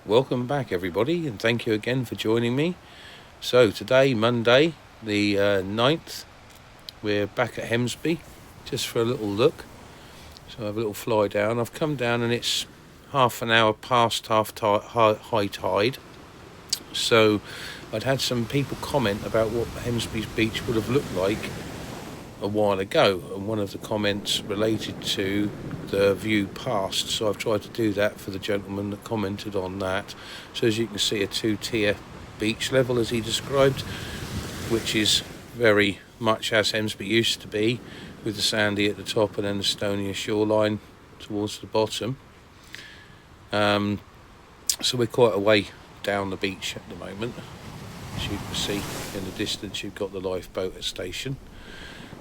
Welcome back everybody, and thank you again for joining me. So today, Monday the 9th, we're back at Hemsby just for a little look. So I have a little fly down. I've come down and it's half an hour past high tide. So I'd had some people comment about what Hemsby's beach would have looked like a while ago, and one of the comments related to the view past, so I've tried to do that for the gentleman that commented on that. So as you can see, a two-tier beach level as he described, which is very much as Hemsby used to be, with the sandy at the top and then the stonier shoreline towards the bottom. So we're quite a way down the beach at the moment. As you can see in the distance, you've got the lifeboat station.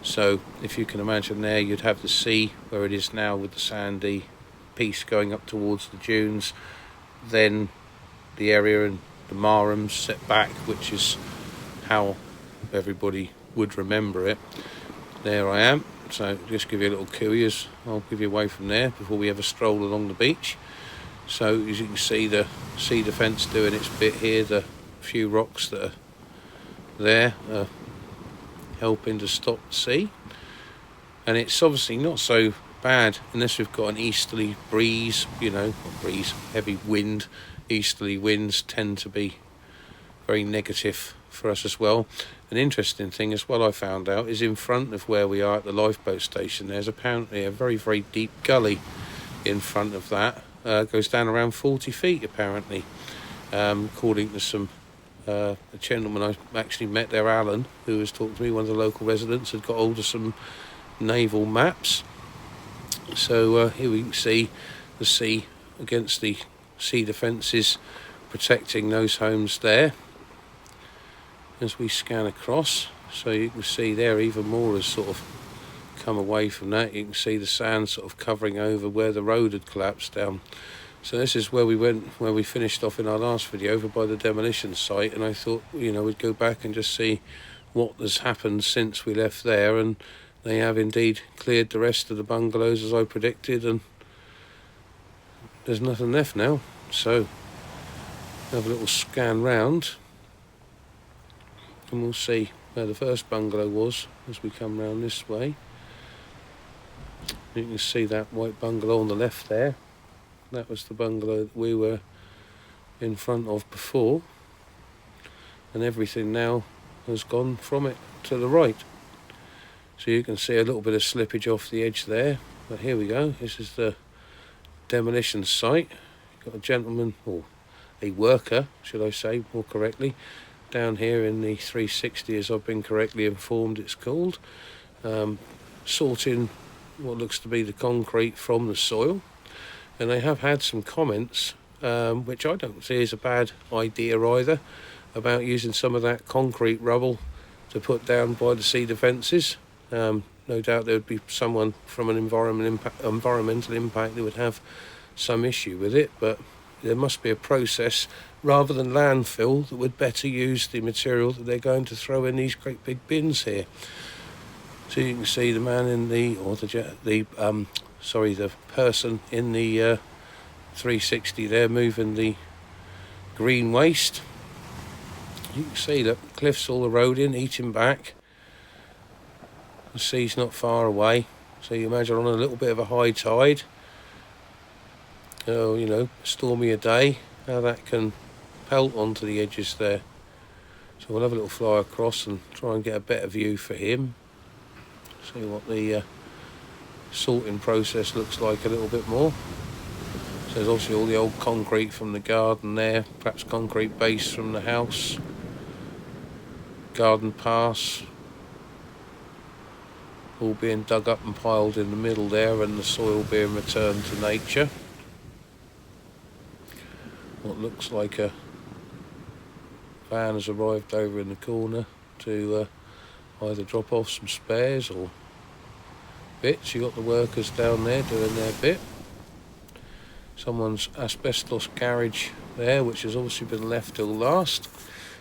So if you can imagine there, you'd have the sea where it is now with the sandy piece going up towards the dunes, then the area and the marams set back, which is how everybody would remember it. There I am. So just give you a little cooey as I'll give you away from there before we have a stroll along the beach. So as you can see, the sea defence doing its bit here, the few rocks that are there helping to stop the sea, and it's obviously not so bad unless we've got an easterly breeze, heavy wind. Easterly winds tend to be very negative for us as well. An interesting thing as well I found out is in front of where we are at the lifeboat station, there's apparently a very, very deep gully in front of that. Goes down around 40 feet apparently, according to some a gentleman I actually met there, Alan, who was talking to me, one of the local residents, had got hold of some naval maps. So here we can see the sea against the sea defences protecting those homes there as we scan across. So you can see there even more has sort of come away from that. You can see the sand sort of covering over where the road had collapsed down. So this is where we went, where we finished off in our last video, over by the demolition site, and I thought, we'd go back and just see what has happened since we left there, and they have indeed cleared the rest of the bungalows as I predicted, and there's nothing left now. So have a little scan round and we'll see where the first bungalow was as we come round this way. You can see that white bungalow on the left there. That was the bungalow that we were in front of before, and everything now has gone from it to the right. So you can see a little bit of slippage off the edge there, but here we go. This is the demolition site. You've got a gentleman, or a worker should I say more correctly, down here in the 360 as I've been correctly informed it's called, sorting what looks to be the concrete from the soil. And they have had some comments, which I don't see as a bad idea either, about using some of that concrete rubble to put down by the sea defences. No doubt there would be someone from an environmental impact that would have some issue with it, but there must be a process rather than landfill that would better use the material that they're going to throw in these great big bins here. So you can see the man in the person in the 360 there moving the green waste. You can see that the cliff's all eroding, eating back. The sea's not far away, so you imagine on a little bit of a high tide, stormier day, how that can pelt onto the edges there. So we'll have a little fly across and try and get a better view for him. See what the sorting process looks like a little bit more. So there's obviously all the old concrete from the garden there, perhaps concrete base from the house, garden pass, all being dug up and piled in the middle there, and the soil being returned to nature. What looks like a van has arrived over in the corner to either drop off some spares or bits. You got the workers down there doing their bit. Someone's asbestos garage there, which has obviously been left till last.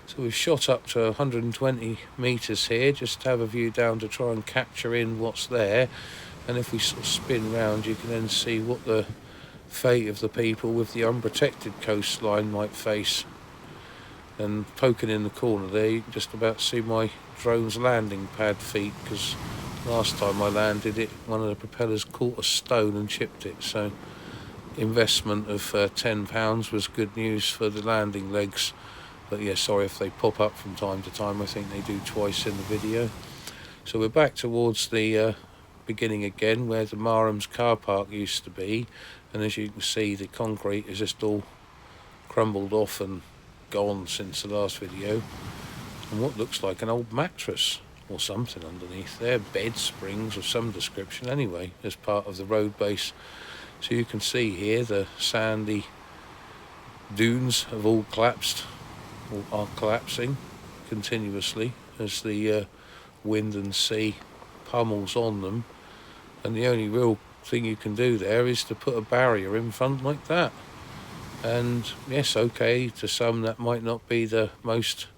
So we've shot up to 120 metres here just to have a view down to try and capture in what's there, and if we sort of spin round you can then see what the fate of the people with the unprotected coastline might face. And poking in the corner there, you can just about see my drone's landing pad feet, because last time I landed it, one of the propellers caught a stone and chipped it. So investment of £10 was good news for the landing legs. But yeah, sorry if they pop up from time to time. I think they do twice in the video. So we're back towards the beginning again, where the Marham's car park used to be, and as you can see, the concrete is just all crumbled off and gone since the last video, and what looks like an old mattress or something underneath there, bed springs of some description anyway, as part of the road base. So you can see here the sandy dunes have all collapsed, or are collapsing continuously as the wind and sea pummels on them, and the only real thing you can do there is to put a barrier in front like that. And yes, okay, to some that might not be the most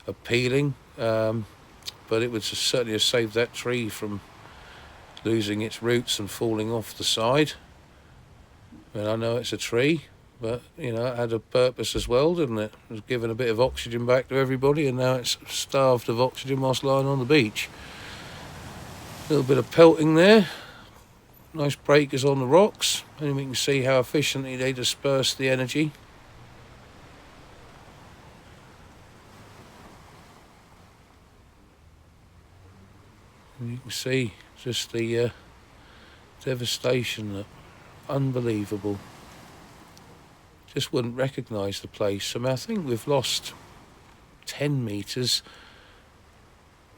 appealing, but it would certainly have saved that tree from losing its roots and falling off the side. And I know it's a tree, but you know, it had a purpose as well, didn't it? It was giving a bit of oxygen back to everybody, and now it's starved of oxygen whilst lying on the beach. A little bit of pelting there. Nice breakers on the rocks, and we can see how efficiently they disperse the energy. And you can see just the devastation, that unbelievable. Just wouldn't recognise the place. I mean, I think we've lost 10 metres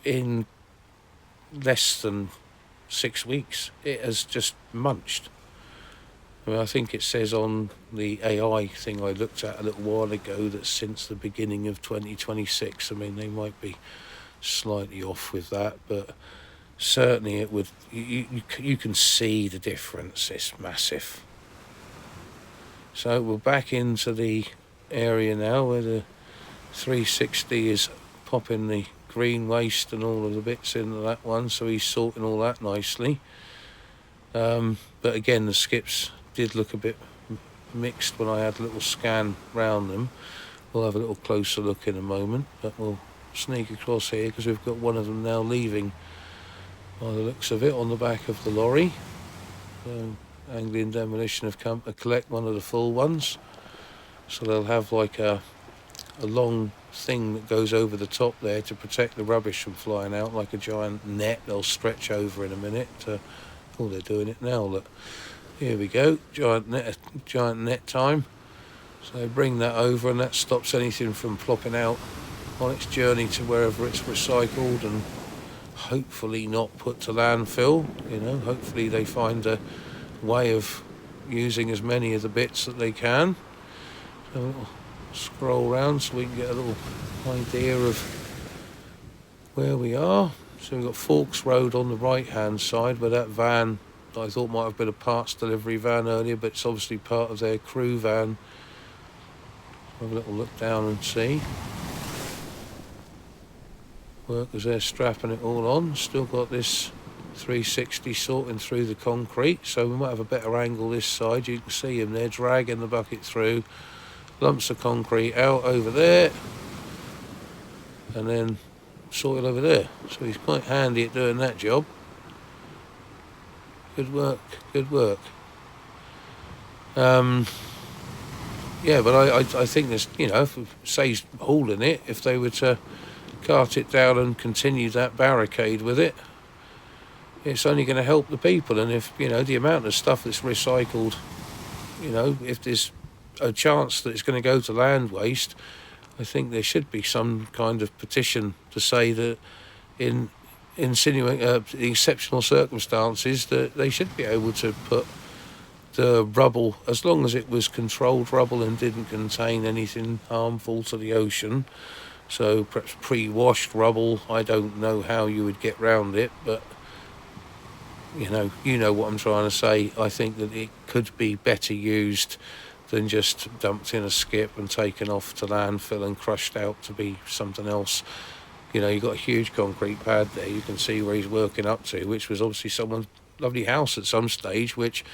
in less than 6 weeks. It has just munched. I mean, I think it says on the AI thing I looked at a little while ago that since the beginning of 2026, I mean, they might be slightly off with that, but certainly it would, you can see the difference. It's massive. So we're back into the area now where the 360 is popping the green waste and all of the bits into that one, so he's sorting all that nicely. But again, the skips did look a bit mixed when I had a little scan round them. We'll have a little closer look in a moment, but we'll sneak across here because we've got one of them now leaving, by the looks of it, on the back of the lorry. So Anglian Demolition have come to collect one of the full ones, so they'll have like a long thing that goes over the top there to protect the rubbish from flying out, like a giant net they'll stretch over in a minute. Oh, they're doing it now, look. Here we go, giant net time. So bring that over, and that stops anything from plopping out on its journey to wherever it's recycled and hopefully not put to landfill. You know, hopefully they find a way of using as many of the bits that they can. So we'll scroll around so we can get a little idea of where we are. So we've got Forks Road on the right hand side, where that van that I thought might have been a parts delivery van earlier, but it's obviously part of their crew van. Have a little look down and see. Workers there strapping it all on. Still got this 360 sorting through the concrete, so we might have a better angle this side. You can see him there dragging the bucket through, lumps of concrete out over there, and then soil over there. So he's quite handy at doing that job. Good work, good work. Yeah, but I think there's, you know, if say's hauling it, if they were to cart it down and continue that barricade with it, it's only going to help the people. And if, you know, the amount of stuff that's recycled, you know, if there's a chance that it's going to go to land waste, I think there should be some kind of petition to say that in insinuating exceptional circumstances that they should be able to put the rubble, as long as it was controlled rubble and didn't contain anything harmful to the ocean. So perhaps pre-washed rubble. I don't know how you would get round it, but you know what I'm trying to say. I think that it could be better used than just dumped in a skip and taken off to landfill and crushed out to be something else. You know, you've got a huge concrete pad there. You can see where he's working up to, which was obviously someone's lovely house at some stage, which,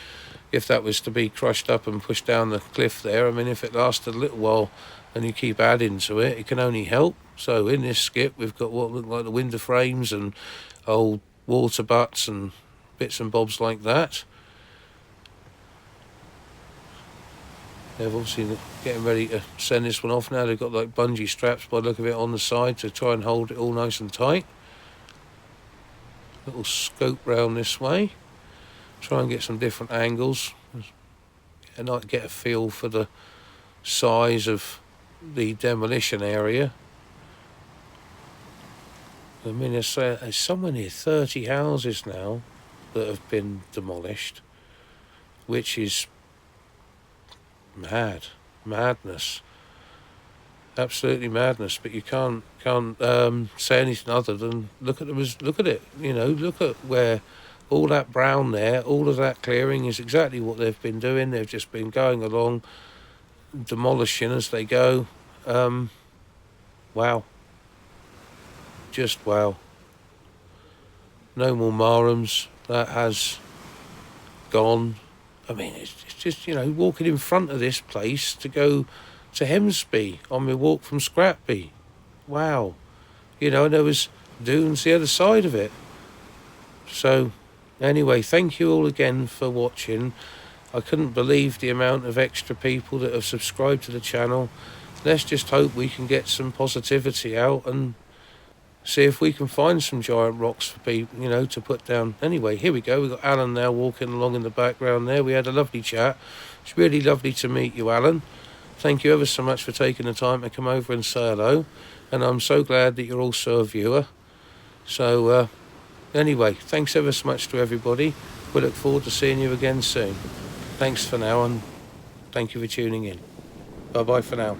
if that was to be crushed up and pushed down the cliff there, I mean, if it lasted a little while and you keep adding to it, it can only help. So in this skip, we've got what look like the window frames and old water butts and bits and bobs like that. They're obviously getting ready to send this one off now. They've got like bungee straps by the look of it on the side to try and hold it all nice and tight. Little scope round this way. Try and get some different angles and I get a feel for the size of the demolition area. I mean, there's somewhere near 30 houses now that have been demolished, which is madness, absolutely madness. But you can't say anything other than look at it. You know, look at where all that brown there, all of that clearing is exactly what they've been doing. They've just been going along, demolishing as they go. Wow. Just wow. No more Marhams. That has gone. I mean, it's just, you know, walking in front of this place to go to Hemsby on my walk from Scrapby. Wow. You know, and there was dunes the other side of it. So, anyway, thank you all again for watching. I couldn't believe the amount of extra people that have subscribed to the channel. Let's just hope we can get some positivity out and see if we can find some giant rocks for people, you know, to put down. Anyway, here we go. We've got Alan now walking along in the background there. We had a lovely chat. It's really lovely to meet you, Alan. Thank you ever so much for taking the time to come over and say hello. And I'm so glad that you're also a viewer. So, anyway, thanks ever so much to everybody. We look forward to seeing you again soon. Thanks for now, and thank you for tuning in. Bye-bye for now.